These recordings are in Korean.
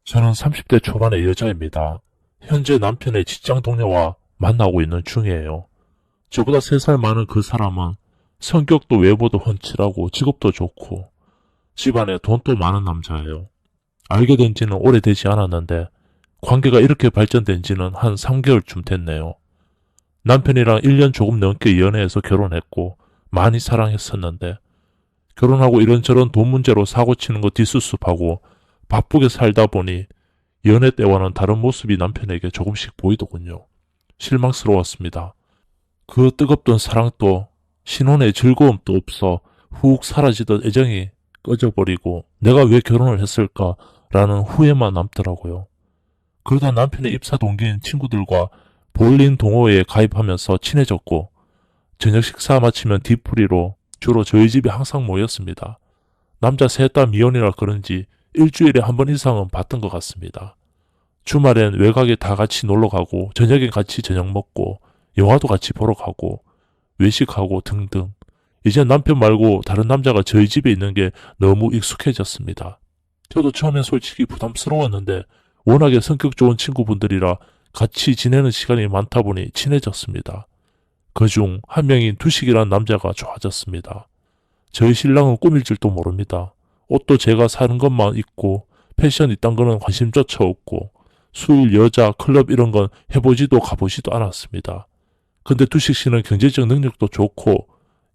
저는 30대 초반의 여자입니다. 현재 남편의 직장 동료와 만나고 있는 중이에요. 저보다 3살 많은 그 사람은 성격도 외모도 훤칠하고 직업도 좋고 집안에 돈도 많은 남자예요. 알게 된 지는 오래되지 않았는데 관계가 이렇게 발전된 지는 한 3개월쯤 됐네요. 남편이랑 1년 조금 넘게 연애해서 결혼했고 많이 사랑했었는데 결혼하고 이런저런 돈 문제로 사고치는 거 뒷수습하고 바쁘게 살다 보니 연애 때와는 다른 모습이 남편에게 조금씩 보이더군요. 실망스러웠습니다. 그 뜨겁던 사랑도 신혼의 즐거움도 없어 훅 사라지던 애정이 꺼져버리고 내가 왜 결혼을 했을까라는 후회만 남더라고요. 그러다 남편의 입사 동기인 친구들과 볼링 동호회에 가입하면서 친해졌고 저녁 식사 마치면 뒤풀이로 주로 저희 집에 항상 모였습니다. 남자 셋 다 미혼이라 그런지 일주일에 한 번 이상은 봤던 것 같습니다. 주말엔 외곽에 다 같이 놀러 가고 저녁엔 같이 저녁 먹고 영화도 같이 보러 가고 외식하고 등등. 이제 남편 말고 다른 남자가 저희 집에 있는 게 너무 익숙해졌습니다. 저도 처음엔 솔직히 부담스러웠는데 워낙에 성격 좋은 친구분들이라 같이 지내는 시간이 많다 보니 친해졌습니다. 그중 한 명인 두식이라는 남자가 좋아졌습니다. 저희 신랑은 꾸밀 줄도 모릅니다. 옷도 제가 사는 것만 입고 패션 이딴 거는 관심조차 없고 술, 여자, 클럽 이런 건 해보지도 가보지도 않았습니다. 근데 두식 씨는 경제적 능력도 좋고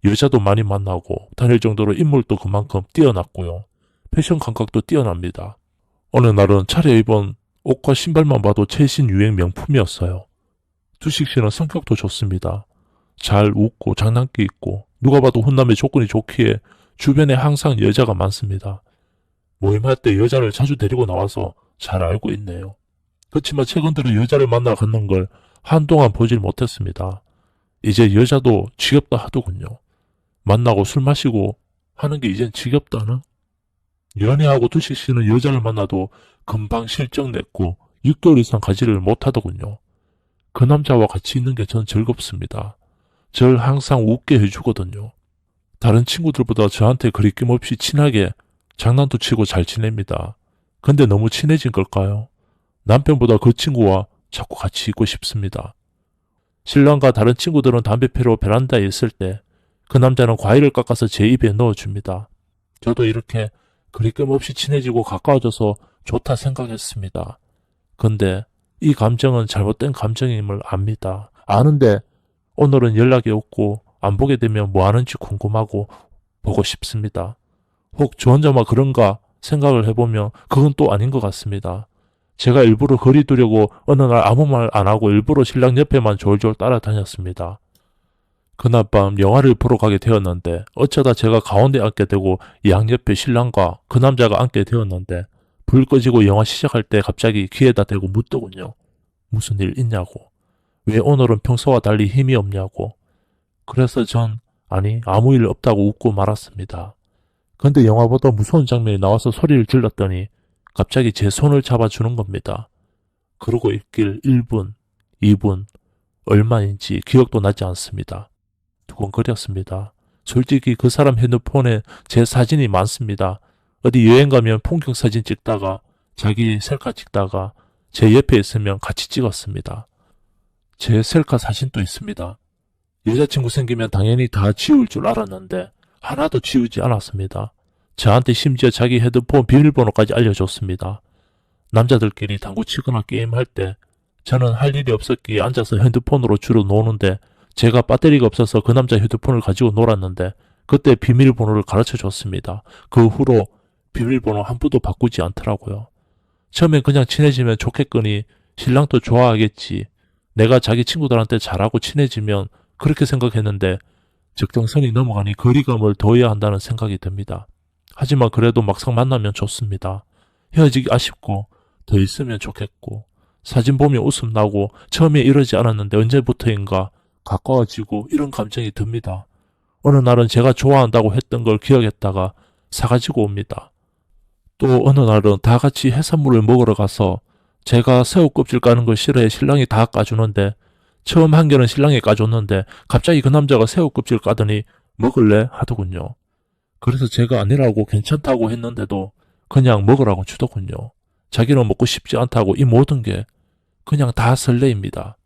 여자도 많이 만나고 다닐 정도로 인물도 그만큼 뛰어났고요. 패션 감각도 뛰어납니다. 어느 날은 차려입은 옷과 신발만 봐도 최신 유행 명품이었어요. 두식 씨는 성격도 좋습니다. 잘 웃고 장난기 있고 누가 봐도 훈남의 조건이 좋기에 주변에 항상 여자가 많습니다. 모임할 때 여자를 자주 데리고 나와서 잘 알고 있네요. 그렇지만 최근 들어 여자를 만나 걷는 걸 한동안 보질 못했습니다. 이제 여자도 지겹다 하더군요. 만나고 술 마시고 하는 게 이젠 지겹다나? 연애하고 두식 씨는 여자를 만나도 금방 실적 냈고 6개월 이상 가지를 못하더군요. 그 남자와 같이 있는 게 전 즐겁습니다. 절 항상 웃게 해주거든요. 다른 친구들보다 저한테 그리낌 없이 친하게 장난도 치고 잘 지냅니다. 근데 너무 친해진 걸까요? 남편보다 그 친구와 자꾸 같이 있고 싶습니다. 신랑과 다른 친구들은 담배 피러 베란다에 있을 때 그 남자는 과일을 깎아서 제 입에 넣어줍니다. 저도 이렇게 그리낌 없이 친해지고 가까워져서 좋다 생각했습니다. 근데 이 감정은 잘못된 감정임을 압니다. 아는데 오늘은 연락이 없고 안 보게 되면 뭐 하는지 궁금하고 보고 싶습니다. 혹 저 혼자만 그런가 생각을 해보면 그건 또 아닌 것 같습니다. 제가 일부러 거리 두려고 어느 날 아무 말 안 하고 일부러 신랑 옆에만 졸졸 따라다녔습니다. 그날 밤 영화를 보러 가게 되었는데 어쩌다 제가 가운데 앉게 되고 양옆에 신랑과 그 남자가 앉게 되었는데 불 꺼지고 영화 시작할 때 갑자기 귀에다 대고 묻더군요. 무슨 일 있냐고. 왜 오늘은 평소와 달리 힘이 없냐고. 그래서 전 아니 아무 일 없다고 웃고 말았습니다. 근데 영화보다 무서운 장면이 나와서 소리를 질렀더니 갑자기 제 손을 잡아주는 겁니다. 그러고 있길 1분, 2분, 얼마인지 기억도 나지 않습니다. 두근거렸습니다. 솔직히 그 사람 핸드폰에 제 사진이 많습니다. 어디 여행 가면 풍경 사진 찍다가 자기 셀카 찍다가 제 옆에 있으면 같이 찍었습니다. 제 셀카 사진도 있습니다. 여자친구 생기면 당연히 다 지울 줄 알았는데 하나도 지우지 않았습니다. 저한테 심지어 자기 핸드폰 비밀번호까지 알려줬습니다. 남자들끼리 당구 치거나 게임할 때 저는 할 일이 없었기에 앉아서 핸드폰으로 주로 노는데 제가 배터리가 없어서 그 남자 휴대폰을 가지고 놀았는데 그때 비밀번호를 가르쳐 줬습니다. 그 후로 비밀번호 한 번도 바꾸지 않더라고요. 처음엔 그냥 친해지면 좋겠거니 신랑도 좋아하겠지. 내가 자기 친구들한테 잘하고 친해지면 그렇게 생각했는데 적정선이 넘어가니 거리감을 둬야 한다는 생각이 듭니다. 하지만 그래도 막상 만나면 좋습니다. 헤어지기 아쉽고 더 있으면 좋겠고 사진 보면 웃음 나고 처음에 이러지 않았는데 언제부터인가 가까워지고 이런 감정이 듭니다. 어느 날은 제가 좋아한다고 했던 걸 기억했다가 사가지고 옵니다. 또 어느 날은 다 같이 해산물을 먹으러 가서 제가 새우 껍질 까는 걸 싫어해 신랑이 다 까주는데 처음 한 개는 신랑이 까줬는데 갑자기 그 남자가 새우 껍질 까더니 먹을래? 하더군요. 그래서 제가 아니라고 괜찮다고 했는데도 그냥 먹으라고 주더군요. 자기는 먹고 싶지 않다고 이 모든 게 그냥 다 설레입니다.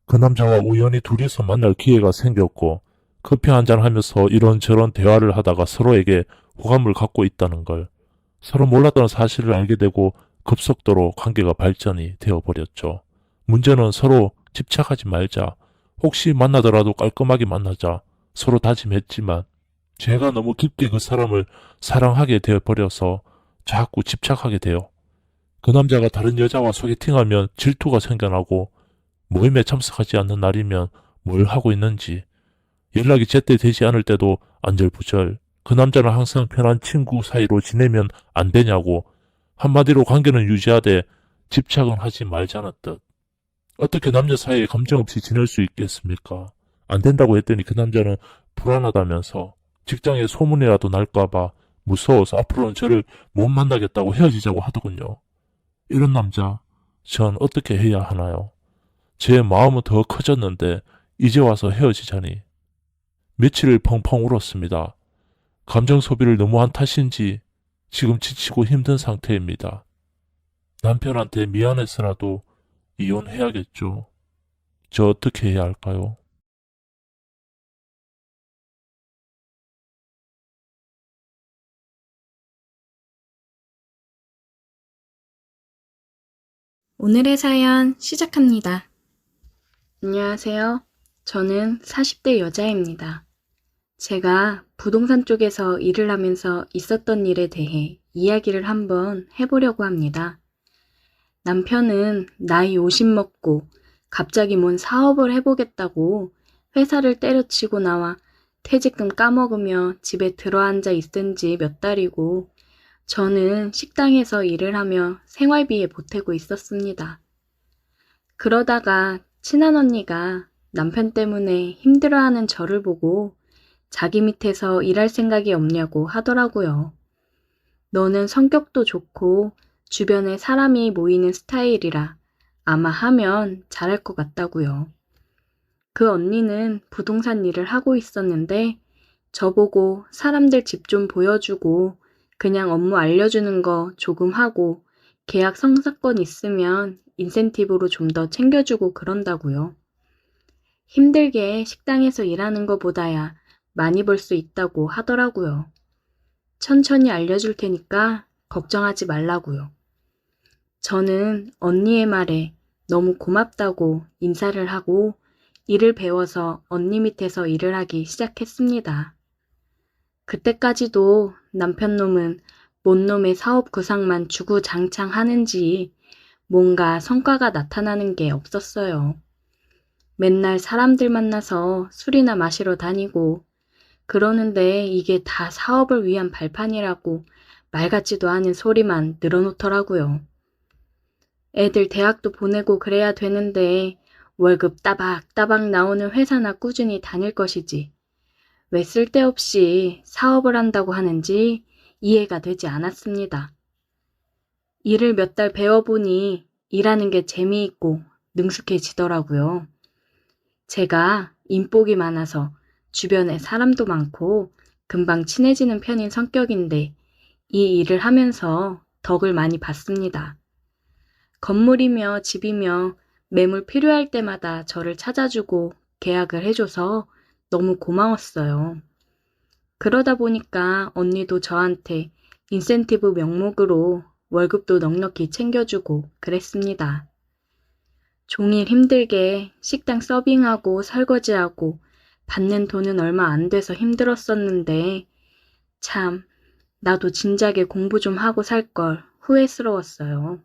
그 남자와 우연히 둘이서 만날 기회가 생겼고 커피 한잔 하면서 이런저런 대화를 하다가 서로에게 호감을 갖고 있다는 걸 서로 몰랐던 사실을 알게 되고 급속도로 관계가 발전이 되어버렸죠. 문제는 서로 집착하지 말자. 혹시 만나더라도 깔끔하게 만나자. 서로 다짐했지만 제가 너무 깊게 그 사람을 사랑하게 되어버려서 자꾸 집착하게 돼요. 그 남자가 다른 여자와 소개팅하면 질투가 생겨나고 모임에 참석하지 않는 날이면 뭘 하고 있는지 연락이 제때 되지 않을 때도 안절부절 그 남자는 항상 편한 친구 사이로 지내면 안 되냐고 한마디로 관계는 유지하되 집착은 하지 말자는 뜻. 어떻게 남녀 사이에 감정 없이 지낼 수 있겠습니까? 안 된다고 했더니 그 남자는 불안하다면서 직장에 소문이라도 날까봐 무서워서 앞으로는 저를 못 만나겠다고 헤어지자고 하더군요. 이런 남자, 전 어떻게 해야 하나요? 제 마음은 더 커졌는데 이제 와서 헤어지자니. 며칠을 펑펑 울었습니다. 감정 소비를 너무 한 탓인지 지금 지치고 힘든 상태입니다. 남편한테 미안해서라도 이혼해야겠죠. 저 어떻게 해야 할까요? 오늘의 사연 시작합니다. 안녕하세요. 저는 40대 여자입니다. 제가 부동산 쪽에서 일을 하면서 있었던 일에 대해 이야기를 한번 해보려고 합니다. 남편은 나이 50 먹고 갑자기 뭔 사업을 해보겠다고 회사를 때려치고 나와 퇴직금 까먹으며 집에 들어앉아 있은 지 몇 달이고 저는 식당에서 일을 하며 생활비에 보태고 있었습니다. 그러다가 친한 언니가 남편 때문에 힘들어하는 저를 보고 자기 밑에서 일할 생각이 없냐고 하더라고요. 너는 성격도 좋고 주변에 사람이 모이는 스타일이라 아마 하면 잘할 것 같다고요. 그 언니는 부동산 일을 하고 있었는데 저보고 사람들 집 좀 보여주고 그냥 업무 알려주는 거 조금 하고 계약 성사건 있으면 인센티브로 좀 더 챙겨주고 그런다고요. 힘들게 식당에서 일하는 것보다야 많이 벌 수 있다고 하더라고요. 천천히 알려줄 테니까 걱정하지 말라고요. 저는 언니의 말에 너무 고맙다고 인사를 하고 일을 배워서 언니 밑에서 일을 하기 시작했습니다. 그때까지도 남편 놈은 뭔 놈의 사업 구상만 주구장창 하는지 뭔가 성과가 나타나는 게 없었어요. 맨날 사람들 만나서 술이나 마시러 다니고 그러는데 이게 다 사업을 위한 발판이라고 말 같지도 않은 소리만 늘어놓더라고요. 애들 대학도 보내고 그래야 되는데 월급 따박따박 나오는 회사나 꾸준히 다닐 것이지. 왜 쓸데없이 사업을 한다고 하는지 이해가 되지 않았습니다. 일을 몇 달 배워보니 일하는 게 재미있고 능숙해지더라고요. 제가 인복이 많아서 주변에 사람도 많고 금방 친해지는 편인 성격인데 이 일을 하면서 덕을 많이 봤습니다. 건물이며 집이며 매물 필요할 때마다 저를 찾아주고 계약을 해줘서 너무 고마웠어요. 그러다 보니까 언니도 저한테 인센티브 명목으로 월급도 넉넉히 챙겨주고 그랬습니다. 종일 힘들게 식당 서빙하고 설거지하고 받는 돈은 얼마 안 돼서 힘들었었는데 참 나도 진작에 공부 좀 하고 살 걸 후회스러웠어요.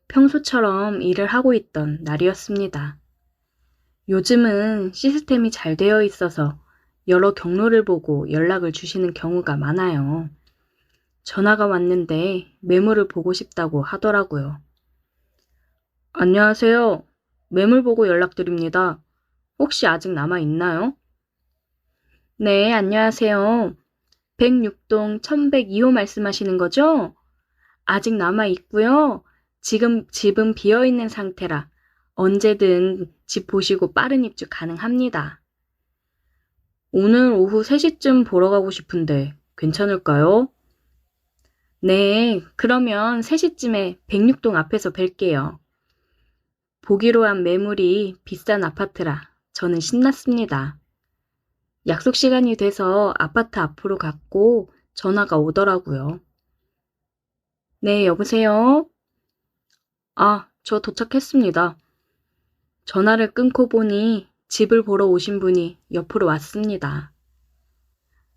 평소처럼 일을 하고 있던 날이었습니다. 요즘은 시스템이 잘 되어 있어서 여러 경로를 보고 연락을 주시는 경우가 많아요. 전화가 왔는데 매물을 보고 싶다고 하더라고요. 안녕하세요. 매물 보고 연락드립니다. 혹시 아직 남아 있나요? 네, 안녕하세요. 106동 1102호 말씀하시는 거죠? 아직 남아 있고요. 지금 집은 비어 있는 상태라 언제든 집 보시고 빠른 입주 가능합니다. 오늘 오후 3시쯤 보러 가고 싶은데 괜찮을까요? 네, 그러면 3시쯤에 106동 앞에서 뵐게요. 보기로 한 매물이 비싼 아파트라 저는 신났습니다. 약속 시간이 돼서 아파트 앞으로 갔고 전화가 오더라고요. 네, 여보세요? 아, 저 도착했습니다. 전화를 끊고 보니 집을 보러 오신 분이 옆으로 왔습니다.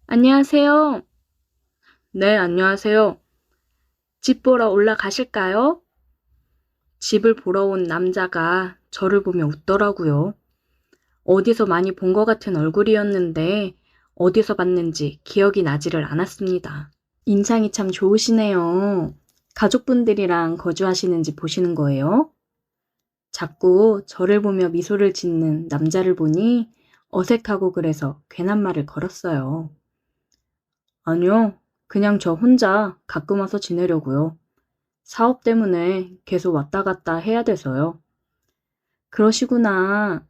안녕하세요. 네, 안녕하세요. 집 보러 올라가실까요? 집을 보러 온 남자가 저를 보며 웃더라고요. 어디서 많이 본 것 같은 얼굴이었는데 어디서 봤는지 기억이 나지를 않았습니다. 인상이 참 좋으시네요. 가족분들이랑 거주하시는지 보시는 거예요? 자꾸 저를 보며 미소를 짓는 남자를 보니 어색하고 그래서 괜한 말을 걸었어요. 아니요, 그냥 저 혼자 가끔 와서 지내려고요. 사업 때문에 계속 왔다 갔다 해야 돼서요. 그러시구나.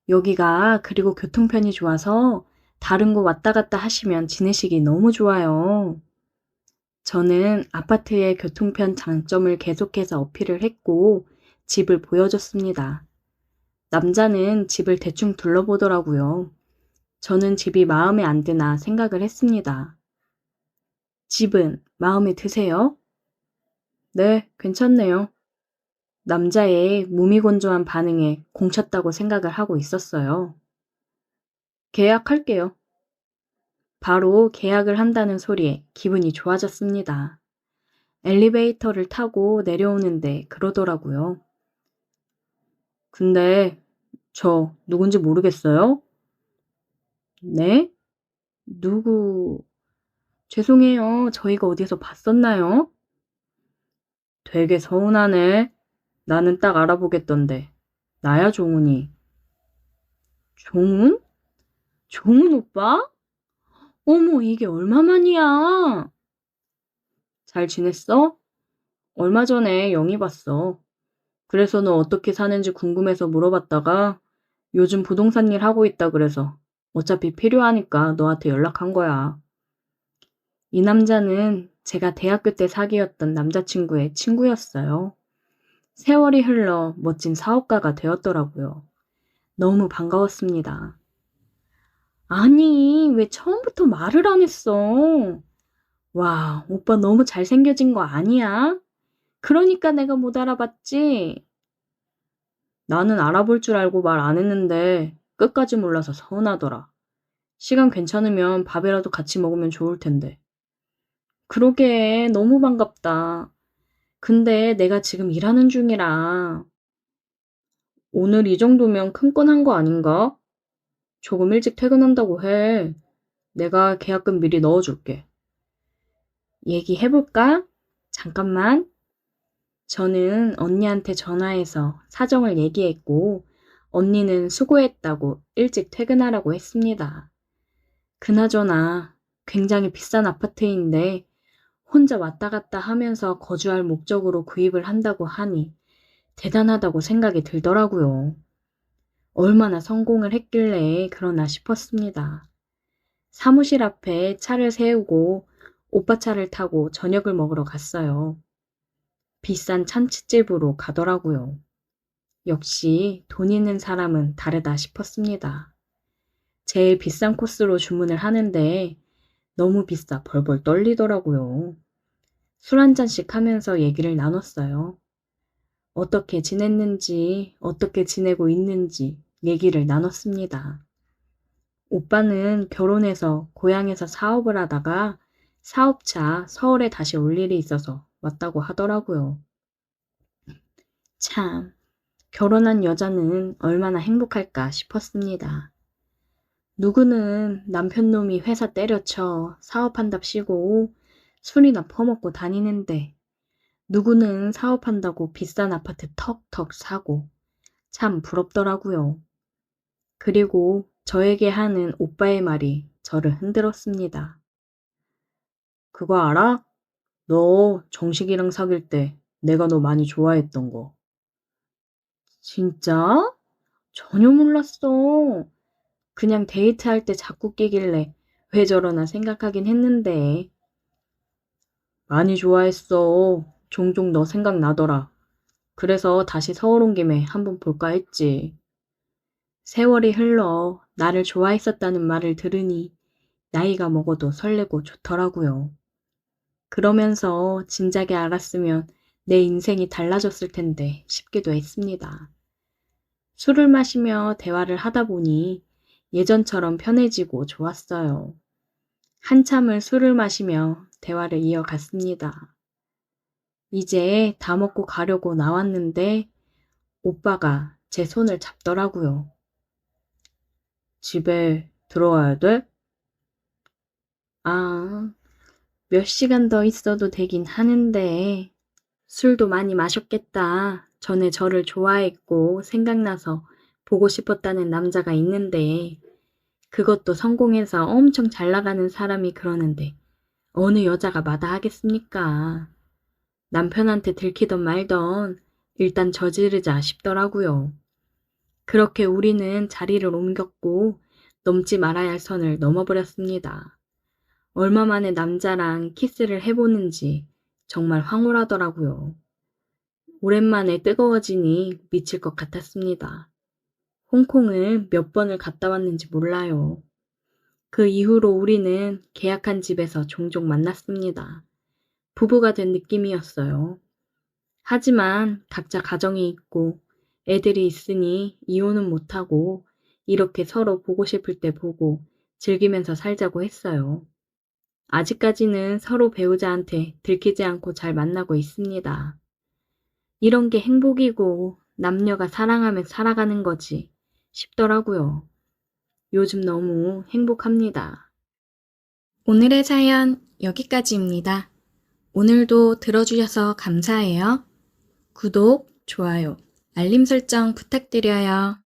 여기가 그리고 교통편이 좋아서 다른 곳 왔다 갔다 하시면 지내시기 너무 좋아요. 저는 아파트의 교통편 장점을 계속해서 어필을 했고 집을 보여줬습니다. 남자는 집을 대충 둘러보더라고요. 저는 집이 마음에 안 드나 생각을 했습니다. 집은 마음에 드세요? 네, 괜찮네요. 남자의 무미건조한 반응에 공쳤다고 생각을 하고 있었어요. 계약할게요. 바로 계약을 한다는 소리에 기분이 좋아졌습니다. 엘리베이터를 타고 내려오는데 그러더라고요. 근데 저 누군지 모르겠어요? 네? 누구? 죄송해요. 저희가 어디서 봤었나요? 되게 서운하네. 나는 딱 알아보겠던데. 나야, 종훈이. 종훈? 종훈 오빠? 어머, 이게 얼마만이야? 잘 지냈어? 얼마 전에 영희 봤어. 그래서 너 어떻게 사는지 궁금해서 물어봤다가 요즘 부동산 일 하고 있다 그래서 어차피 필요하니까 너한테 연락한 거야. 이 남자는 제가 대학교 때 사귀었던 남자친구의 친구였어요. 세월이 흘러 멋진 사업가가 되었더라고요. 너무 반가웠습니다. 아니, 왜 처음부터 말을 안 했어? 와, 오빠 너무 잘생겨진 거 아니야? 그러니까 내가 못 알아봤지? 나는 알아볼 줄 알고 말 안 했는데 끝까지 몰라서 서운하더라. 시간 괜찮으면 밥이라도 같이 먹으면 좋을 텐데. 그러게, 너무 반갑다. 근데 내가 지금 일하는 중이라. 오늘 이 정도면 큰 건 한 거 아닌가? 조금 일찍 퇴근한다고 해. 내가 계약금 미리 넣어줄게. 얘기해볼까? 잠깐만. 저는 언니한테 전화해서 사정을 얘기했고, 언니는 수고했다고 일찍 퇴근하라고 했습니다. 그나저나 굉장히 비싼 아파트인데 혼자 왔다 갔다 하면서 거주할 목적으로 구입을 한다고 하니 대단하다고 생각이 들더라고요. 얼마나 성공을 했길래 그러나 싶었습니다. 사무실 앞에 차를 세우고 오빠 차를 타고 저녁을 먹으러 갔어요. 비싼 참치집으로 가더라고요. 역시 돈 있는 사람은 다르다 싶었습니다. 제일 비싼 코스로 주문을 하는데 너무 비싸 벌벌 떨리더라고요. 술 한 잔씩 하면서 얘기를 나눴어요. 어떻게 지냈는지, 어떻게 지내고 있는지 얘기를 나눴습니다. 오빠는 결혼해서 고향에서 사업을 하다가 사업차 서울에 다시 올 일이 있어서 왔다고 하더라고요. 참, 결혼한 여자는 얼마나 행복할까 싶었습니다. 누구는 남편 놈이 회사 때려쳐 사업한답시고 술이나 퍼먹고 다니는데 누구는 사업한다고 비싼 아파트 턱턱 사고 참 부럽더라고요. 그리고 저에게 하는 오빠의 말이 저를 흔들었습니다. 그거 알아? 너 정식이랑 사귈 때 내가 너 많이 좋아했던 거. 진짜? 전혀 몰랐어. 그냥 데이트할 때 자꾸 끼길래 왜 저러나 생각하긴 했는데. 많이 좋아했어. 종종 너 생각나더라. 그래서 다시 서울 온 김에 한번 볼까 했지. 세월이 흘러 나를 좋아했었다는 말을 들으니 나이가 먹어도 설레고 좋더라고요. 그러면서 진작에 알았으면 내 인생이 달라졌을 텐데 싶기도 했습니다. 술을 마시며 대화를 하다 보니 예전처럼 편해지고 좋았어요. 한참을 술을 마시며 대화를 이어갔습니다. 이제 다 먹고 가려고 나왔는데 오빠가 제 손을 잡더라고요. 집에 들어와야 돼? 아, 몇 시간 더 있어도 되긴 하는데 술도 많이 마셨겠다. 전에 저를 좋아했고 생각나서 보고 싶었다는 남자가 있는데 그것도 성공해서 엄청 잘 나가는 사람이 그러는데 어느 여자가 마다하겠습니까? 남편한테 들키던 말던 일단 저지르자 싶더라고요. 그렇게 우리는 자리를 옮겼고 넘지 말아야 할 선을 넘어버렸습니다. 얼마 만에 남자랑 키스를 해보는지 정말 황홀하더라고요. 오랜만에 뜨거워지니 미칠 것 같았습니다. 홍콩을 몇 번을 갔다 왔는지 몰라요. 그 이후로 우리는 계약한 집에서 종종 만났습니다. 부부가 된 느낌이었어요. 하지만 각자 가정이 있고 애들이 있으니 이혼은 못하고 이렇게 서로 보고 싶을 때 보고 즐기면서 살자고 했어요. 아직까지는 서로 배우자한테 들키지 않고 잘 만나고 있습니다. 이런 게 행복이고 남녀가 사랑하며 살아가는 거지 싶더라고요. 요즘 너무 행복합니다. 오늘의 사연 여기까지입니다. 오늘도 들어주셔서 감사해요. 구독, 좋아요, 알림 설정 부탁드려요.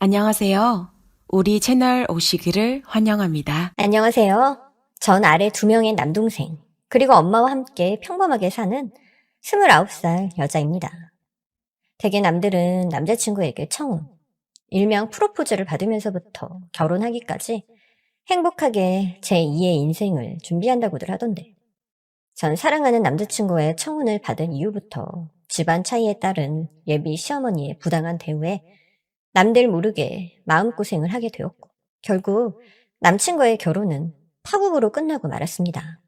안녕하세요. 우리 채널 오시기를 환영합니다. 안녕하세요. 전 아래 2명의 남동생, 그리고 엄마와 함께 평범하게 사는 29살 여자입니다. 대개 남들은 남자친구에게 청혼, 일명 프로포즈를 받으면서부터 결혼하기까지 행복하게 제2의 인생을 준비한다고들 하던데, 전 사랑하는 남자친구의 청혼을 받은 이후부터 집안 차이에 따른 예비 시어머니의 부당한 대우에 남들 모르게 마음고생을 하게 되었고, 결국 남친과의 결혼은 파국으로 끝나고 말았습니다.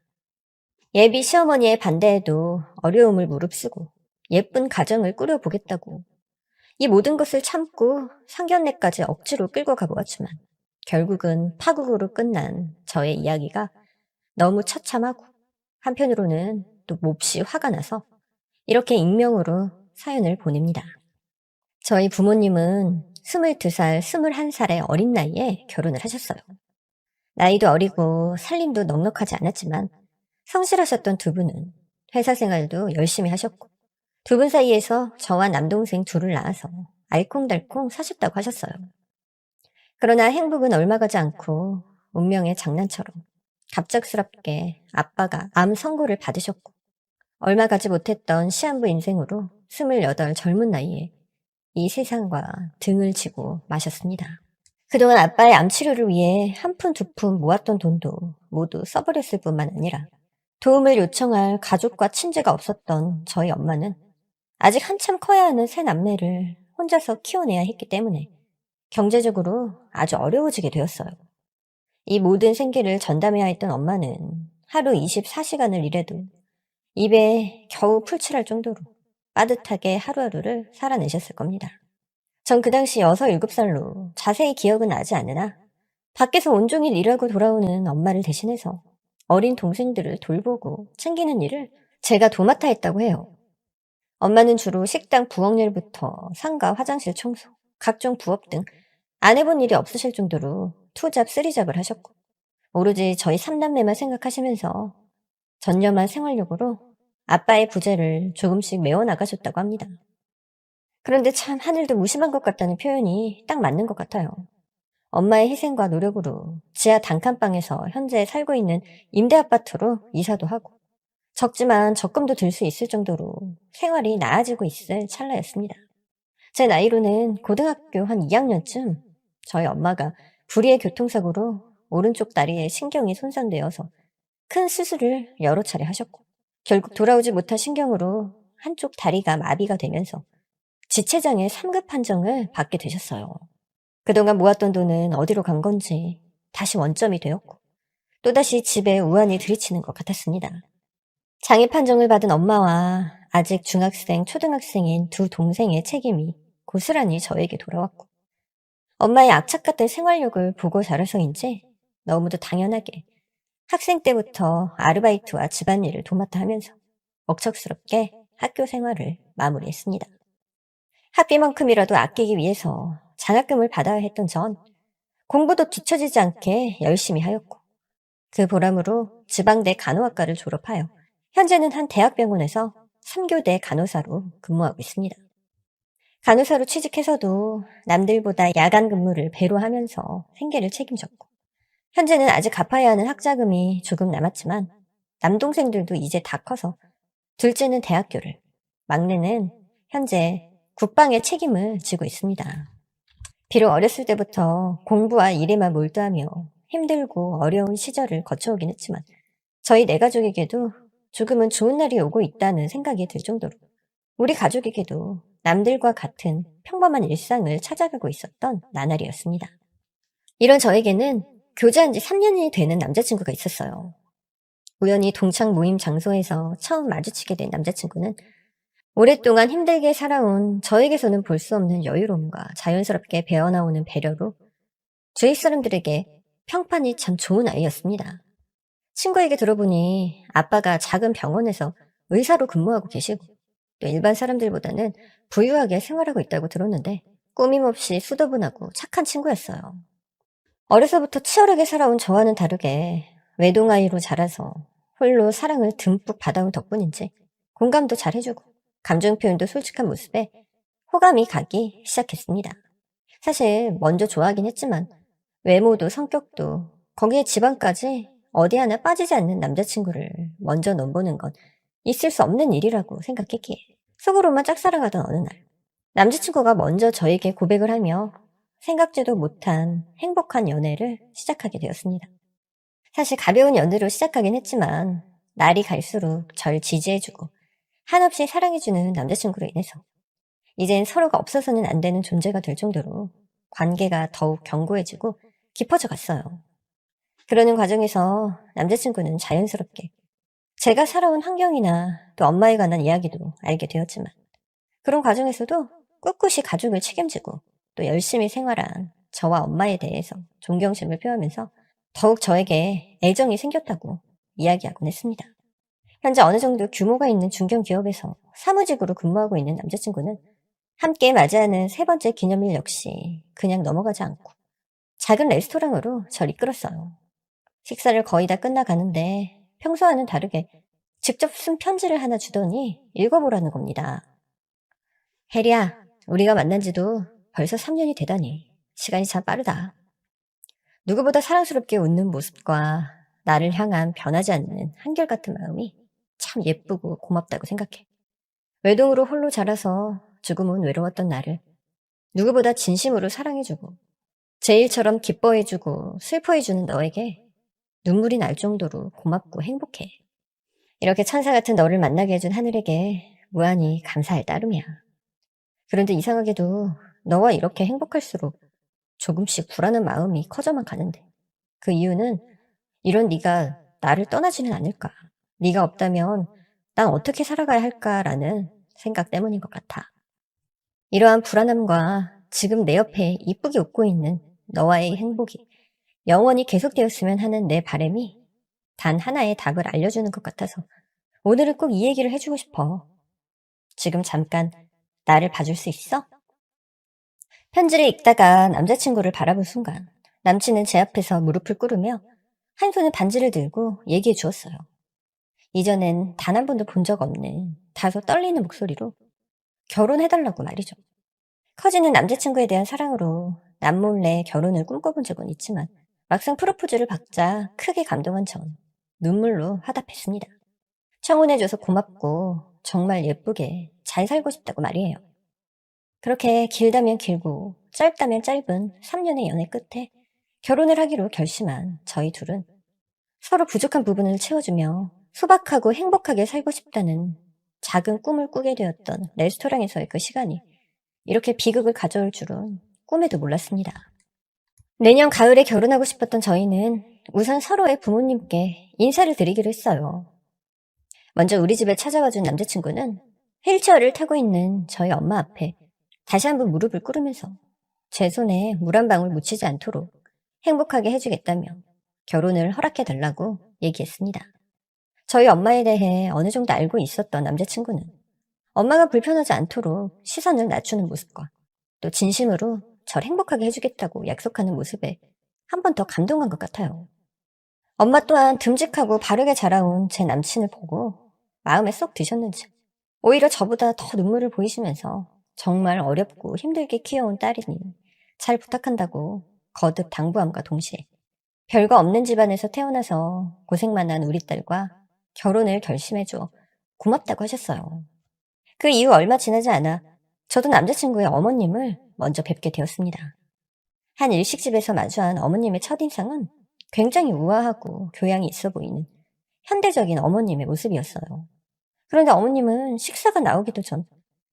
예비 시어머니의 반대에도 어려움을 무릅쓰고 예쁜 가정을 꾸려보겠다고 이 모든 것을 참고 상견례까지 억지로 끌고 가보았지만 결국은 파국으로 끝난 저의 이야기가 너무 처참하고 한편으로는 또 몹시 화가 나서 이렇게 익명으로 사연을 보냅니다. 저희 부모님은 22살, 21살의 어린 나이에 결혼을 하셨어요. 나이도 어리고 살림도 넉넉하지 않았지만 성실하셨던 두 분은 회사 생활도 열심히 하셨고 두 분 사이에서 저와 남동생 둘을 낳아서 알콩달콩 사셨다고 하셨어요. 그러나 행복은 얼마 가지 않고 운명의 장난처럼 갑작스럽게 아빠가 암 선고를 받으셨고 얼마 가지 못했던 시한부 인생으로 28 젊은 나이에 이 세상과 등을 지고 마셨습니다. 그동안 아빠의 암 치료를 위해 한 푼 두 푼 모았던 돈도 모두 써버렸을 뿐만 아니라 도움을 요청할 가족과 친지가 없었던 저희 엄마는 아직 한참 커야 하는 새 남매를 혼자서 키워내야 했기 때문에 경제적으로 아주 어려워지게 되었어요. 이 모든 생계를 전담해야 했던 엄마는 하루 24시간을 일해도 입에 겨우 풀칠할 정도로 빠듯하게 하루하루를 살아내셨을 겁니다. 전 그 당시 6, 7살로 자세히 기억은 나지 않으나 밖에서 온종일 일하고 돌아오는 엄마를 대신해서 어린 동생들을 돌보고 챙기는 일을 제가 도맡아 했다고 해요. 엄마는 주로 식당 부엌일부터 상가 화장실 청소, 각종 부업 등 안 해본 일이 없으실 정도로 투잡, 쓰리잡을 하셨고 오로지 저희 3남매만 생각하시면서 전념한 생활력으로 아빠의 부재를 조금씩 메워나가셨다고 합니다. 그런데 참 하늘도 무심한 것 같다는 표현이 딱 맞는 것 같아요. 엄마의 희생과 노력으로 지하 단칸방에서 현재 살고 있는 임대아파트로 이사도 하고 적지만 적금도 들 수 있을 정도로 생활이 나아지고 있을 찰나였습니다. 제 나이로는 고등학교 한 2학년쯤 저희 엄마가 불의의 교통사고로 오른쪽 다리에 신경이 손상되어서 큰 수술을 여러 차례 하셨고 결국 돌아오지 못한 신경으로 한쪽 다리가 마비가 되면서 지체장애 3급 판정을 받게 되셨어요. 그동안 모았던 돈은 어디로 간 건지 다시 원점이 되었고 또다시 집에 우환이 들이치는 것 같았습니다. 장애 판정을 받은 엄마와 아직 중학생, 초등학생인 두 동생의 책임이 고스란히 저에게 돌아왔고 엄마의 악착 같은 생활력을 보고 자라서인지 너무도 당연하게 학생 때부터 아르바이트와 집안일을 도맡아 하면서 억척스럽게 학교 생활을 마무리했습니다. 학비만큼이라도 아끼기 위해서 장학금을 받아야 했던 전 공부도 뒤처지지 않게 열심히 하였고 그 보람으로 지방대 간호학과를 졸업하여 현재는 한 대학병원에서 3교대 간호사로 근무하고 있습니다. 간호사로 취직해서도 남들보다 야간 근무를 배로 하면서 생계를 책임졌고 현재는 아직 갚아야 하는 학자금이 조금 남았지만 남동생들도 이제 다 커서 둘째는 대학교를, 막내는 현재 국방의 책임을 지고 있습니다. 비록 어렸을 때부터 공부와 일에만 몰두하며 힘들고 어려운 시절을 거쳐오긴 했지만 저희 네 가족에게도 조금은 좋은 날이 오고 있다는 생각이 들 정도로 우리 가족에게도 남들과 같은 평범한 일상을 찾아가고 있었던 나날이었습니다. 이런 저에게는 교제한 지 3년이 되는 남자친구가 있었어요. 우연히 동창 모임 장소에서 처음 마주치게 된 남자친구는 오랫동안 힘들게 살아온 저에게서는 볼 수 없는 여유로움과 자연스럽게 배어나오는 배려로 주위 사람들에게 평판이 참 좋은 아이였습니다. 친구에게 들어보니 아빠가 작은 병원에서 의사로 근무하고 계시고 또 일반 사람들보다는 부유하게 생활하고 있다고 들었는데 꾸밈없이 수더분하고 착한 친구였어요. 어려서부터 치열하게 살아온 저와는 다르게 외동아이로 자라서 홀로 사랑을 듬뿍 받아온 덕분인지 공감도 잘 해주고 감정 표현도 솔직한 모습에 호감이 가기 시작했습니다. 사실 먼저 좋아하긴 했지만 외모도 성격도 거기에 집안까지 어디 하나 빠지지 않는 남자친구를 먼저 넘보는 건 있을 수 없는 일이라고 생각했기에 속으로만 짝사랑하던 어느 날 남자친구가 먼저 저에게 고백을 하며 생각지도 못한 행복한 연애를 시작하게 되었습니다. 사실 가벼운 연애로 시작하긴 했지만 날이 갈수록 절 지지해주고 한없이 사랑해주는 남자친구로 인해서 이젠 서로가 없어서는 안 되는 존재가 될 정도로 관계가 더욱 견고해지고 깊어져 갔어요. 그러는 과정에서 남자친구는 자연스럽게 제가 살아온 환경이나 또 엄마에 관한 이야기도 알게 되었지만 그런 과정에서도 꿋꿋이 가족을 책임지고 또 열심히 생활한 저와 엄마에 대해서 존경심을 표하면서 더욱 저에게 애정이 생겼다고 이야기하곤 했습니다. 현재 어느 정도 규모가 있는 중견기업에서 사무직으로 근무하고 있는 남자친구는 함께 맞이하는 세 번째 기념일 역시 그냥 넘어가지 않고 작은 레스토랑으로 절 이끌었어요. 식사를 거의 다 끝나가는데 평소와는 다르게 직접 쓴 편지를 하나 주더니 읽어보라는 겁니다. 혜리야, 우리가 만난 지도 벌써 3년이 되다니 시간이 참 빠르다. 누구보다 사랑스럽게 웃는 모습과 나를 향한 변하지 않는 한결같은 마음이 참 예쁘고 고맙다고 생각해. 외동으로 홀로 자라서 조금은 외로웠던 나를 누구보다 진심으로 사랑해주고 제 일처럼 기뻐해주고 슬퍼해주는 너에게 눈물이 날 정도로 고맙고 행복해. 이렇게 천사 같은 너를 만나게 해준 하늘에게 무한히 감사할 따름이야. 그런데 이상하게도 너와 이렇게 행복할수록 조금씩 불안한 마음이 커져만 가는데 그 이유는 이런 네가 나를 떠나지는 않을까. 네가 없다면 난 어떻게 살아가야 할까라는 생각 때문인 것 같아. 이러한 불안함과 지금 내 옆에 이쁘게 웃고 있는 너와의 행복이 영원히 계속되었으면 하는 내 바람이 단 하나의 답을 알려주는 것 같아서 오늘은 꼭 이 얘기를 해주고 싶어. 지금 잠깐 나를 봐줄 수 있어? 편지를 읽다가 남자친구를 바라본 순간 남친은 제 앞에서 무릎을 꿇으며 한 손에 반지를 들고 얘기해 주었어요. 이전엔 단 한 번도 본 적 없는 다소 떨리는 목소리로 결혼해달라고 말이죠. 커지는 남자친구에 대한 사랑으로 남몰래 결혼을 꿈꿔본 적은 있지만 막상 프로포즈를 받자 크게 감동한 전 눈물로 화답했습니다. 청혼해줘서 고맙고 정말 예쁘게 잘 살고 싶다고 말이에요. 그렇게 길다면 길고 짧다면 짧은 3년의 연애 끝에 결혼을 하기로 결심한 저희 둘은 서로 부족한 부분을 채워주며 소박하고 행복하게 살고 싶다는 작은 꿈을 꾸게 되었던 레스토랑에서의 그 시간이 이렇게 비극을 가져올 줄은 꿈에도 몰랐습니다. 내년 가을에 결혼하고 싶었던 저희는 우선 서로의 부모님께 인사를 드리기로 했어요. 먼저 우리 집에 찾아와준 남자친구는 휠체어를 타고 있는 저희 엄마 앞에 다시 한번 무릎을 꿇으면서 제 손에 물 한 방울 묻히지 않도록 행복하게 해주겠다며 결혼을 허락해달라고 얘기했습니다. 저희 엄마에 대해 어느 정도 알고 있었던 남자친구는 엄마가 불편하지 않도록 시선을 낮추는 모습과 또 진심으로 절 행복하게 해주겠다고 약속하는 모습에 한 번 더 감동한 것 같아요. 엄마 또한 듬직하고 바르게 자라온 제 남친을 보고 마음에 쏙 드셨는지 오히려 저보다 더 눈물을 보이시면서 정말 어렵고 힘들게 키워온 딸이니 잘 부탁한다고 거듭 당부함과 동시에 별거 없는 집안에서 태어나서 고생만 한 우리 딸과 결혼을 결심해줘 고맙다고 하셨어요. 그 이후 얼마 지나지 않아 저도 남자친구의 어머님을 먼저 뵙게 되었습니다. 한 일식집에서 마주한 어머님의 첫인상은 굉장히 우아하고 교양이 있어 보이는 현대적인 어머님의 모습이었어요. 그런데 어머님은 식사가 나오기도 전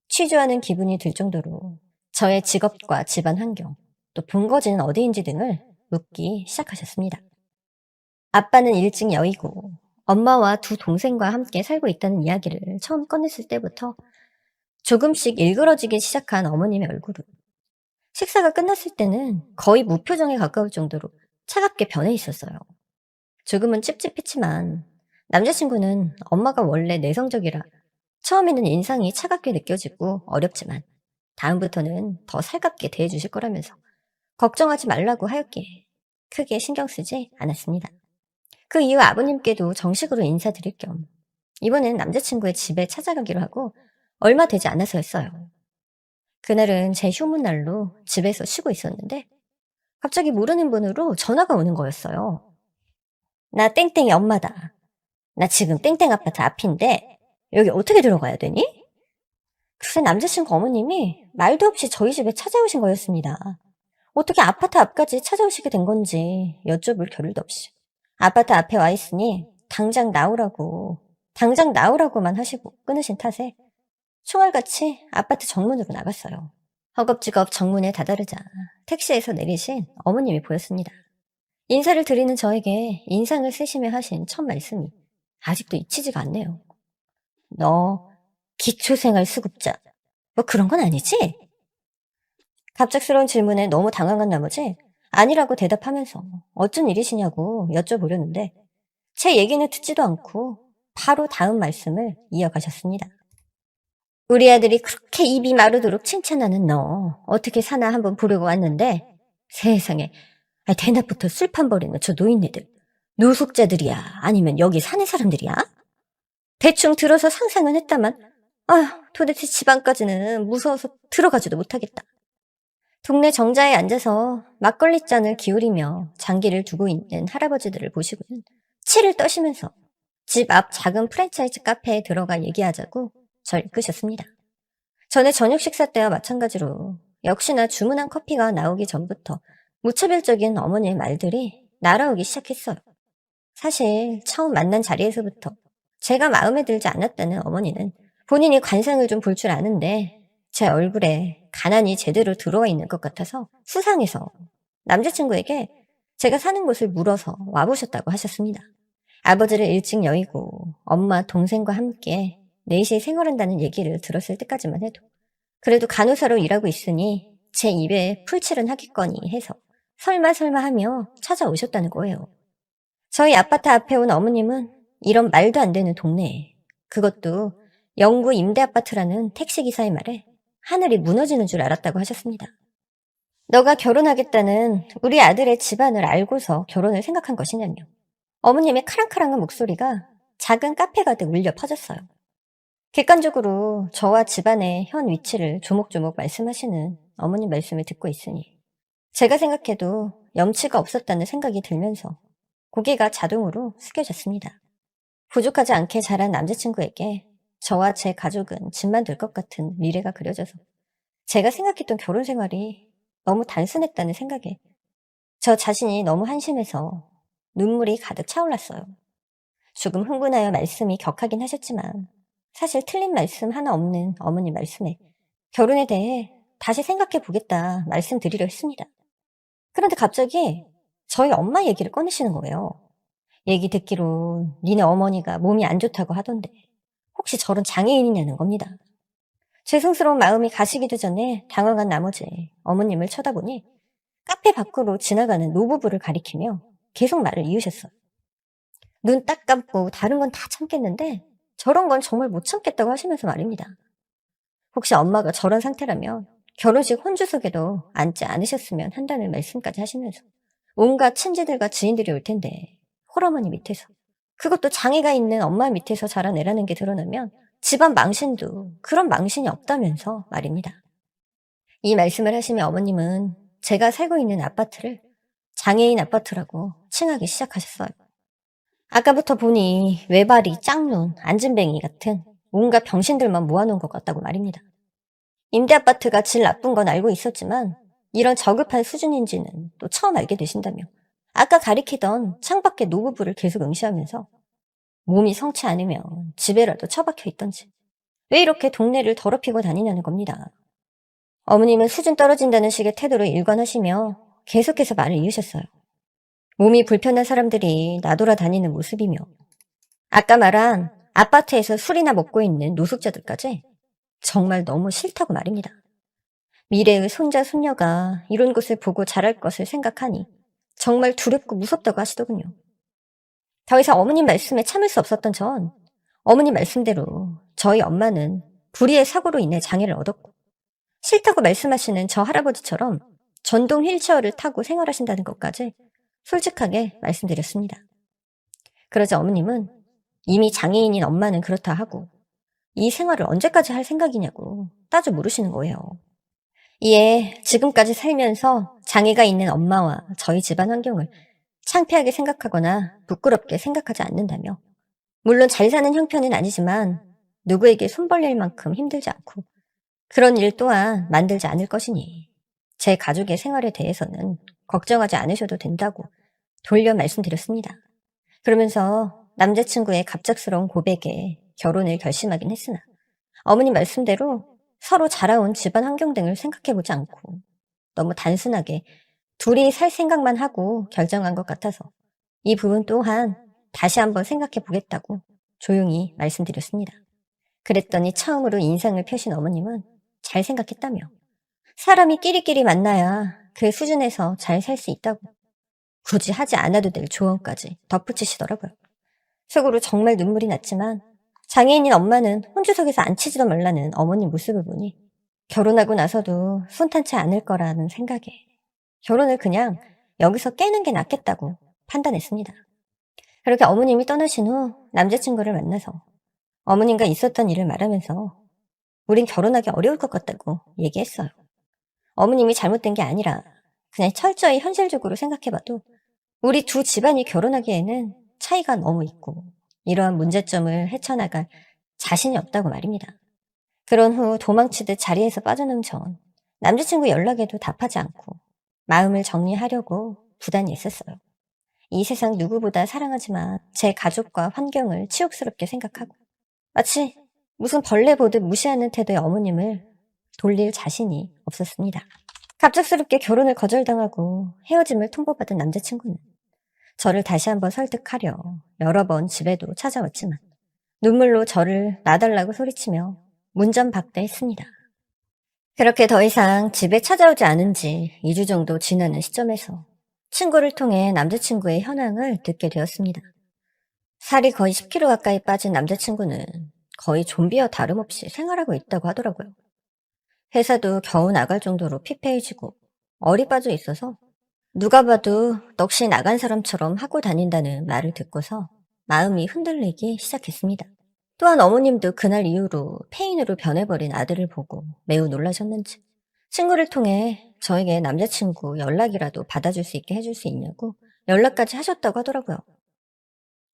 취조하는 기분이 들 정도로 저의 직업과 집안 환경, 또 본거지는 어디인지 등을 묻기 시작하셨습니다. 아빠는 일찍 여의고 엄마와 두 동생과 함께 살고 있다는 이야기를 처음 꺼냈을 때부터 조금씩 일그러지기 시작한 어머님의 얼굴은 식사가 끝났을 때는 거의 무표정에 가까울 정도로 차갑게 변해 있었어요. 조금은 찝찝했지만 남자친구는 엄마가 원래 내성적이라 처음에는 인상이 차갑게 느껴지고 어렵지만 다음부터는 더 살갑게 대해주실 거라면서 걱정하지 말라고 하였기에 크게 신경 쓰지 않았습니다. 그 이후 아버님께도 정식으로 인사드릴 겸 이번엔 남자친구의 집에 찾아가기로 하고 얼마 되지 않아서였어요. 그날은 제 휴무날로 집에서 쉬고 있었는데 갑자기 모르는 번호로 전화가 오는 거였어요. 나 땡땡이 엄마다. 나 지금 땡땡 아파트 앞인데 여기 어떻게 들어가야 되니? 글쎄 남자친구 어머님이 말도 없이 저희 집에 찾아오신 거였습니다. 어떻게 아파트 앞까지 찾아오시게 된 건지 여쭤볼 겨를도 없이 아파트 앞에 와 있으니 당장 나오라고만 하시고 끊으신 탓에 총알같이 아파트 정문으로 나갔어요. 허겁지겁 정문에 다다르자 택시에서 내리신 어머님이 보였습니다. 인사를 드리는 저에게 인상을 쓰시며 하신 첫 말씀이 아직도 잊히지가 않네요. 너 기초생활 수급자 뭐 그런 건 아니지? 갑작스러운 질문에 너무 당황한 나머지 아니라고 대답하면서 어쩐 일이시냐고 여쭤보려는데 제 얘기는 듣지도 않고 바로 다음 말씀을 이어가셨습니다. 우리 아들이 그렇게 입이 마르도록 칭찬하는 너 어떻게 사나 한번 보려고 왔는데 세상에 대낮부터 술판 버리는 저 노인네들 노숙자들이야 아니면 여기 사는 사람들이야? 대충 들어서 상상은 했다만 아휴 도대체 집 안까지는 무서워서 들어가지도 못하겠다. 동네 정자에 앉아서 막걸리 잔을 기울이며 장기를 두고 있는 할아버지들을 보시고는 치를 떠시면서 집 앞 작은 프랜차이즈 카페에 들어가 얘기하자고 절 이끄셨습니다. 전에 저녁 식사 때와 마찬가지로 역시나 주문한 커피가 나오기 전부터 무차별적인 어머니의 말들이 날아오기 시작했어요. 사실 처음 만난 자리에서부터 제가 마음에 들지 않았다는 어머니는 본인이 관상을 좀 볼 줄 아는데 제 얼굴에 가난이 제대로 들어와 있는 것 같아서 수상해서 남자친구에게 제가 사는 곳을 물어서 와보셨다고 하셨습니다. 아버지를 일찍 여의고 엄마 동생과 함께 넷이 생활한다는 얘기를 들었을 때까지만 해도 그래도 간호사로 일하고 있으니 제 입에 풀칠은 하겠거니 해서 설마 하며 찾아오셨다는 거예요. 저희 아파트 앞에 온 어머님은 이런 말도 안 되는 동네에 그것도 영구 임대아파트라는 택시기사의 말에 하늘이 무너지는 줄 알았다고 하셨습니다. 너가 결혼하겠다는 우리 아들의 집안을 알고서 결혼을 생각한 것이냐며 어머님의 카랑카랑한 목소리가 작은 카페 가득 울려 퍼졌어요. 객관적으로 저와 집안의 현 위치를 조목조목 말씀하시는 어머님 말씀을 듣고 있으니 제가 생각해도 염치가 없었다는 생각이 들면서 고개가 자동으로 숙여졌습니다. 부족하지 않게 자란 남자친구에게 저와 제 가족은 집만 될 것 같은 미래가 그려져서 제가 생각했던 결혼 생활이 너무 단순했다는 생각에 저 자신이 너무 한심해서 눈물이 가득 차올랐어요. 조금 흥분하여 말씀이 격하긴 하셨지만 사실 틀린 말씀 하나 없는 어머니 말씀에 결혼에 대해 다시 생각해 보겠다 말씀드리려 했습니다. 그런데 갑자기 저희 엄마 얘기를 꺼내시는 거예요. 얘기 듣기로 니네 어머니가 몸이 안 좋다고 하던데 혹시 저런 장애인이냐는 겁니다. 죄송스러운 마음이 가시기도 전에 당황한 나머지 어머님을 쳐다보니 카페 밖으로 지나가는 노부부를 가리키며 계속 말을 이으셨어요. 눈 딱 감고 다른 건 다 참겠는데 저런 건 정말 못 참겠다고 하시면서 말입니다. 혹시 엄마가 저런 상태라면 결혼식 혼주석에도 앉지 않으셨으면 한다는 말씀까지 하시면서 온갖 친지들과 지인들이 올 텐데 홀어머니 밑에서, 그것도 장애가 있는 엄마 밑에서 자라내라는 게 드러나면 집안 망신도 그런 망신이 없다면서 말입니다. 이 말씀을 하시며 어머님은 제가 살고 있는 아파트를 장애인 아파트라고 칭하기 시작하셨어요. 아까부터 보니 외발이, 짝눈, 앉은뱅이 같은 온갖 병신들만 모아놓은 것 같다고 말입니다. 임대아파트가 질 나쁜 건 알고 있었지만 이런 저급한 수준인지는 또 처음 알게 되신다며 아까 가리키던 창밖의 노부부를 계속 응시하면서 몸이 성치 않으면 집에라도 처박혀 있던지 왜 이렇게 동네를 더럽히고 다니냐는 겁니다. 어머님은 수준 떨어진다는 식의 태도로 일관하시며 계속해서 말을 이으셨어요. 몸이 불편한 사람들이 나돌아다니는 모습이며 아까 말한 아파트에서 술이나 먹고 있는 노숙자들까지 정말 너무 싫다고 말입니다. 미래의 손자 손녀가 이런 곳을 보고 자랄 것을 생각하니 정말 두렵고 무섭다고 하시더군요. 더 이상 어머님 말씀에 참을 수 없었던 전 어머님 말씀대로 저희 엄마는 불의의 사고로 인해 장애를 얻었고 싫다고 말씀하시는 저 할아버지처럼 전동 휠체어를 타고 생활하신다는 것까지 솔직하게 말씀드렸습니다. 그러자 어머님은 이미 장애인인 엄마는 그렇다 하고 이 생활을 언제까지 할 생각이냐고 따져 물으시는 거예요. 이에 지금까지 살면서 장애가 있는 엄마와 저희 집안 환경을 창피하게 생각하거나 부끄럽게 생각하지 않는다며 물론 잘 사는 형편은 아니지만 누구에게 손 벌릴 만큼 힘들지 않고 그런 일 또한 만들지 않을 것이니 제 가족의 생활에 대해서는 걱정하지 않으셔도 된다고 돌려 말씀드렸습니다. 그러면서 남자친구의 갑작스러운 고백에 결혼을 결심하긴 했으나 어머님 말씀대로 서로 자라온 집안 환경 등을 생각해보지 않고 너무 단순하게 둘이 살 생각만 하고 결정한 것 같아서 이 부분 또한 다시 한번 생각해보겠다고 조용히 말씀드렸습니다. 그랬더니 처음으로 인상을 펴신 어머님은 잘 생각했다며 사람이 끼리끼리 만나야 그 수준에서 잘 살 수 있다고 굳이 하지 않아도 될 조언까지 덧붙이시더라고요. 속으로 정말 눈물이 났지만 장애인인 엄마는 혼주석에서 앉히지도 말라는 어머님 모습을 보니 결혼하고 나서도 순탄치 않을 거라는 생각에 결혼을 그냥 여기서 깨는 게 낫겠다고 판단했습니다. 그렇게 어머님이 떠나신 후 남자친구를 만나서 어머님과 있었던 일을 말하면서 우린 결혼하기 어려울 것 같다고 얘기했어요. 어머님이 잘못된 게 아니라 그냥 철저히 현실적으로 생각해봐도 우리 두 집안이 결혼하기에는 차이가 너무 있고 이러한 문제점을 헤쳐나갈 자신이 없다고 말입니다. 그런 후 도망치듯 자리에서 빠져나온 전 남자친구 연락에도 답하지 않고 마음을 정리하려고 부단히 애썼어요. 이 세상 누구보다 사랑하지만 제 가족과 환경을 치욕스럽게 생각하고 마치 무슨 벌레 보듯 무시하는 태도의 어머님을 돌릴 자신이 없었습니다. 갑작스럽게 결혼을 거절당하고 헤어짐을 통보받은 남자친구는 저를 다시 한번 설득하려 여러 번 집에도 찾아왔지만 눈물로 저를 놔달라고 소리치며 문전박대했습니다. 그렇게 더 이상 집에 찾아오지 않은 지 2주 정도 지나는 시점에서 친구를 통해 남자친구의 현황을 듣게 되었습니다. 살이 거의 10kg 가까이 빠진 남자친구는 거의 좀비와 다름없이 생활하고 있다고 하더라고요. 회사도 겨우 나갈 정도로 피폐해지고 얼이 빠져 있어서 누가 봐도 넋이 나간 사람처럼 하고 다닌다는 말을 듣고서 마음이 흔들리기 시작했습니다. 또한 어머님도 그날 이후로 폐인으로 변해버린 아들을 보고 매우 놀라셨는지 친구를 통해 저에게 남자친구 연락이라도 받아줄 수 있게 해줄 수 있냐고 연락까지 하셨다고 하더라고요.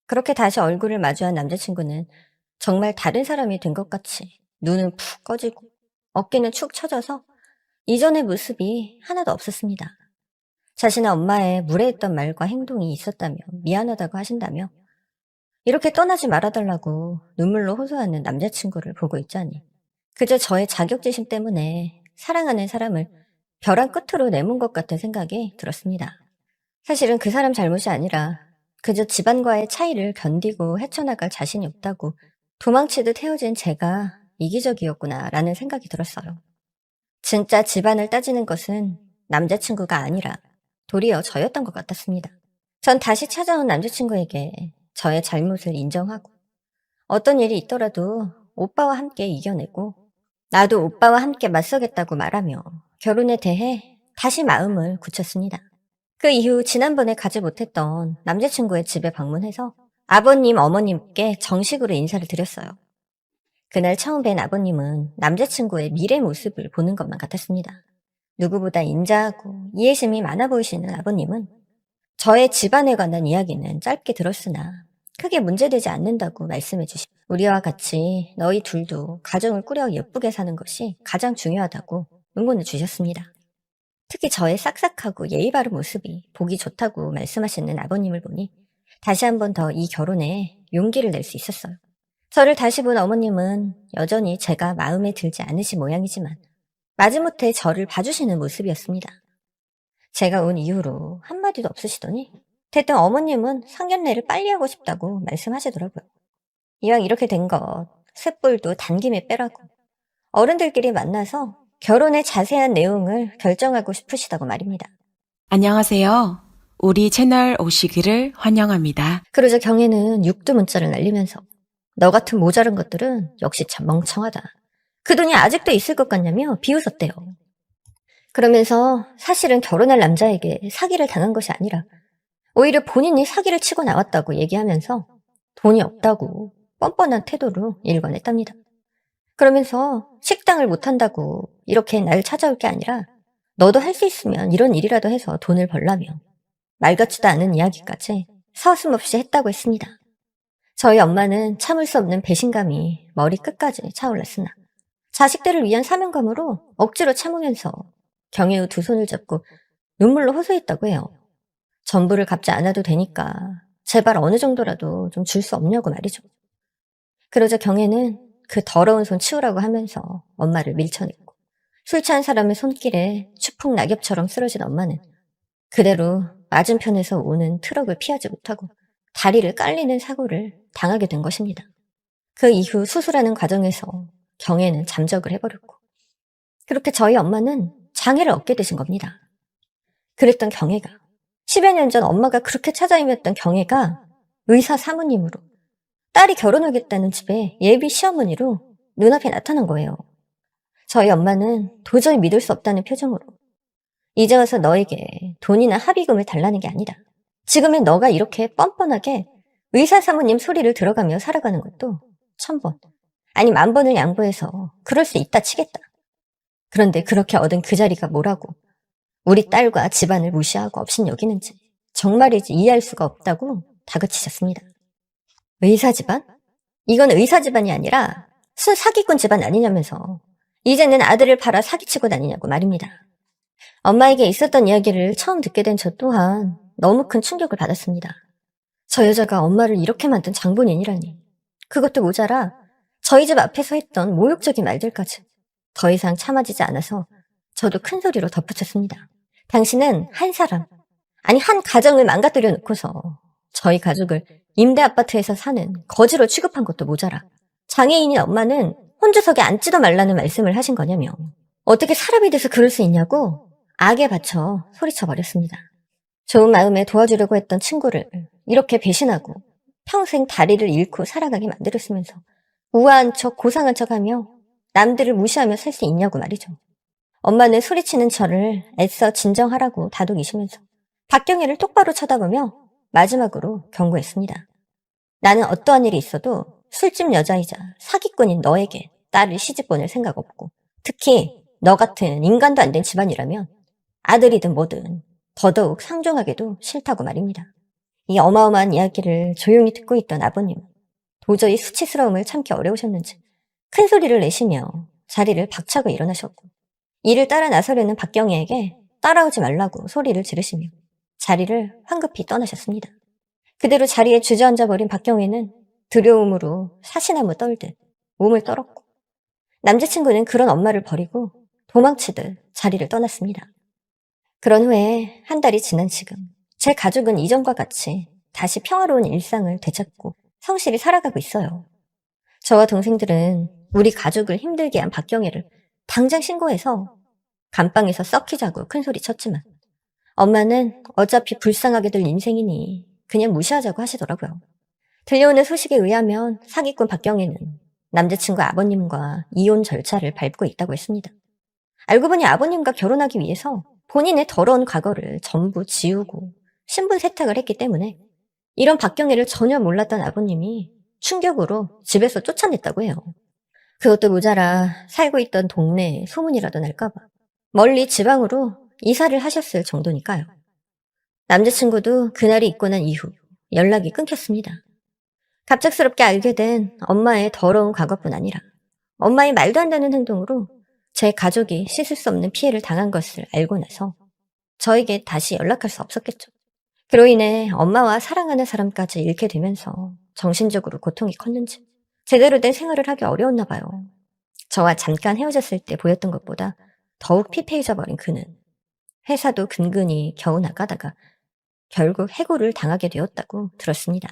그렇게 다시 얼굴을 마주한 남자친구는 정말 다른 사람이 된 것 같이 눈은 푹 꺼지고 어깨는 축 처져서 이전의 모습이 하나도 없었습니다. 자신의 엄마의 무례했던 말과 행동이 있었다며 미안하다고 하신다며 이렇게 떠나지 말아달라고 눈물로 호소하는 남자친구를 보고 있자니 그저 저의 자격지심 때문에 사랑하는 사람을 벼랑 끝으로 내몬 것 같은 생각이 들었습니다. 사실은 그 사람 잘못이 아니라 그저 집안과의 차이를 견디고 헤쳐나갈 자신이 없다고 도망치듯 헤어진 제가 이기적이었구나라는 생각이 들었어요. 진짜 집안을 따지는 것은 남자친구가 아니라 도리어 저였던 것 같았습니다. 전 다시 찾아온 남자친구에게 저의 잘못을 인정하고 어떤 일이 있더라도 오빠와 함께 이겨내고 나도 오빠와 함께 맞서겠다고 말하며 결혼에 대해 다시 마음을 굳혔습니다. 그 이후 지난번에 가지 못했던 남자친구의 집에 방문해서 아버님, 어머님께 정식으로 인사를 드렸어요. 그날 처음 뵌 아버님은 남자친구의 미래 모습을 보는 것만 같았습니다. 누구보다 인자하고 이해심이 많아 보이시는 아버님은 저의 집안에 관한 이야기는 짧게 들었으나 크게 문제되지 않는다고 말씀해 주시고 우리와 같이 너희 둘도 가정을 꾸려 예쁘게 사는 것이 가장 중요하다고 응원해 주셨습니다. 특히 저의 싹싹하고 예의 바른 모습이 보기 좋다고 말씀하시는 아버님을 보니 다시 한 번 더 이 결혼에 용기를 낼 수 있었어요. 저를 다시 본 어머님은 여전히 제가 마음에 들지 않으신 모양이지만 마지못해 저를 봐주시는 모습이었습니다. 제가 온 이후로 한마디도 없으시더니 대뜸 어머님은 상견례를 빨리 하고 싶다고 말씀하시더라고요. 이왕 이렇게 된 것 쇳볼도 단김에 빼라고 어른들끼리 만나서 결혼의 자세한 내용을 결정하고 싶으시다고 말입니다. 안녕하세요. 우리 채널 오시기를 환영합니다. 그러자 경혜는 육두 문자를 날리면서 너 같은 모자른 것들은 역시 참 멍청하다. 그 돈이 아직도 있을 것 같냐며 비웃었대요. 그러면서 사실은 결혼할 남자에게 사기를 당한 것이 아니라 오히려 본인이 사기를 치고 나왔다고 얘기하면서 돈이 없다고 뻔뻔한 태도로 일관했답니다. 그러면서 식당을 못한다고 이렇게 날 찾아올 게 아니라 너도 할 수 있으면 이런 일이라도 해서 돈을 벌라며 말 같지도 않은 이야기까지 서슴없이 했다고 했습니다. 저희 엄마는 참을 수 없는 배신감이 머리 끝까지 차올랐으나 자식들을 위한 사명감으로 억지로 참으면서 경혜의 두 손을 잡고 눈물로 호소했다고 해요. 전부를 갚지 않아도 되니까 제발 어느 정도라도 좀 줄 수 없냐고 말이죠. 그러자 경혜는 그 더러운 손 치우라고 하면서 엄마를 밀쳐냈고 술 취한 사람의 손길에 추풍 낙엽처럼 쓰러진 엄마는 그대로 맞은편에서 오는 트럭을 피하지 못하고 다리를 깔리는 사고를 당하게 된 것입니다. 그 이후 수술하는 과정에서 경혜는 잠적을 해버렸고 그렇게 저희 엄마는 장애를 얻게 되신 겁니다. 그랬던 경혜가 10여 년 전 엄마가 그렇게 찾아임했던 경혜가 의사 사모님으로 딸이 결혼하겠다는 집에 예비 시어머니로 눈앞에 나타난 거예요. 저희 엄마는 도저히 믿을 수 없다는 표정으로 이제 와서 너에게 돈이나 합의금을 달라는 게 아니다. 지금의 너가 이렇게 뻔뻔하게 의사 사모님 소리를 들어가며 살아가는 것도 1000번, 아니 10,000번을 양보해서 그럴 수 있다 치겠다. 그런데 그렇게 얻은 그 자리가 뭐라고 우리 딸과 집안을 무시하고 없인 여기는지 정말이지 이해할 수가 없다고 다그치셨습니다. 의사 집안? 이건 의사 집안이 아니라 순 사기꾼 집안 아니냐면서 이제는 아들을 팔아 사기치고 다니냐고 말입니다. 엄마에게 있었던 이야기를 처음 듣게 된 저 또한 너무 큰 충격을 받았습니다. 저 여자가 엄마를 이렇게 만든 장본인이라니. 그것도 모자라 저희 집 앞에서 했던 모욕적인 말들까지 더 이상 참아지지 않아서 저도 큰 소리로 덧붙였습니다. 당신은 한 사람, 아니 한 가정을 망가뜨려 놓고서 저희 가족을 임대 아파트에서 사는 거지로 취급한 것도 모자라 장애인인 엄마는 혼주석에 앉지도 말라는 말씀을 하신 거냐며 어떻게 사람이 돼서 그럴 수 있냐고 악에 받쳐 소리쳐버렸습니다. 좋은 마음에 도와주려고 했던 친구를 이렇게 배신하고 평생 다리를 잃고 살아가게 만들었으면서 우아한 척 고상한 척하며 남들을 무시하며 살 수 있냐고 말이죠. 엄마는 소리치는 저를 애써 진정하라고 다독이시면서 박경혜를 똑바로 쳐다보며 마지막으로 경고했습니다. 나는 어떠한 일이 있어도 술집 여자이자 사기꾼인 너에게 딸을 시집 보낼 생각 없고 특히 너 같은 인간도 안 된 집안이라면 아들이든 뭐든 더더욱 상종하기도 싫다고 말입니다. 이 어마어마한 이야기를 조용히 듣고 있던 아버님은 도저히 수치스러움을 참기 어려우셨는지 큰 소리를 내시며 자리를 박차고 일어나셨고 이를 따라 나서려는 박경희에게 따라오지 말라고 소리를 지르시며 자리를 황급히 떠나셨습니다. 그대로 자리에 주저앉아버린 박경희는 두려움으로 사시나무 떨듯 몸을 떨었고, 남자친구는 그런 엄마를 버리고 도망치듯 자리를 떠났습니다. 그런 후에 한 달이 지난 지금, 제 가족은 이전과 같이 다시 평화로운 일상을 되찾고 성실히 살아가고 있어요. 저와 동생들은 우리 가족을 힘들게 한 박경애를 당장 신고해서 감방에서 썩히자고 큰소리 쳤지만, 엄마는 어차피 불쌍하게 될 인생이니 그냥 무시하자고 하시더라고요. 들려오는 소식에 의하면 사기꾼 박경애는 남자친구 아버님과 이혼 절차를 밟고 있다고 했습니다. 알고 보니 아버님과 결혼하기 위해서 본인의 더러운 과거를 전부 지우고 신분 세탁을 했기 때문에 이런 박경애를 전혀 몰랐던 아버님이 충격으로 집에서 쫓아냈다고 해요. 그것도 모자라 살고 있던 동네에 소문이라도 날까봐 멀리 지방으로 이사를 하셨을 정도니까요. 남자친구도 그날이 있고 난 이후 연락이 끊겼습니다. 갑작스럽게 알게 된 엄마의 더러운 과거뿐 아니라 엄마의 말도 안 되는 행동으로 제 가족이 씻을 수 없는 피해를 당한 것을 알고 나서 저에게 다시 연락할 수 없었겠죠. 그로 인해 엄마와 사랑하는 사람까지 잃게 되면서 정신적으로 고통이 컸는지 제대로 된 생활을 하기 어려웠나 봐요. 저와 잠깐 헤어졌을 때 보였던 것보다 더욱 피폐해져 버린 그는 회사도 근근히 겨우 나가다가 결국 해고를 당하게 되었다고 들었습니다.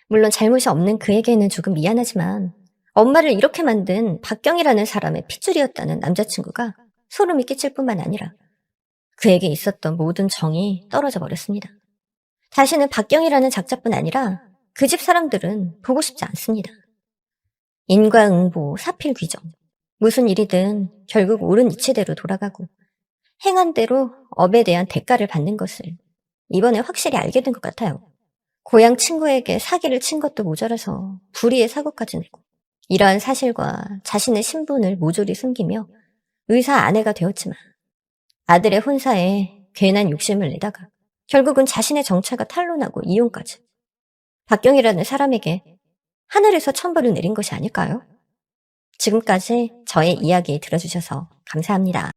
물론 잘못이 없는 그에게는 조금 미안하지만 엄마를 이렇게 만든 박경이라는 사람의 핏줄이었다는 남자친구가 소름이 끼칠 뿐만 아니라 그에게 있었던 모든 정이 떨어져 버렸습니다. 다시는 박경이라는 작자뿐 아니라 그 집 사람들은 보고 싶지 않습니다. 인과응보, 사필귀정, 무슨 일이든 결국 옳은 이치대로 돌아가고 행한 대로 업에 대한 대가를 받는 것을 이번에 확실히 알게 된 것 같아요. 고향 친구에게 사기를 친 것도 모자라서 불의의 사고까지 내고 이러한 사실과 자신의 신분을 모조리 숨기며 의사 아내가 되었지만 아들의 혼사에 괜한 욕심을 내다가 결국은 자신의 정체가 탄로나고 이혼까지. 박경이라는 사람에게 하늘에서 천벌을 내린 것이 아닐까요? 지금까지 저의 이야기 들어주셔서 감사합니다.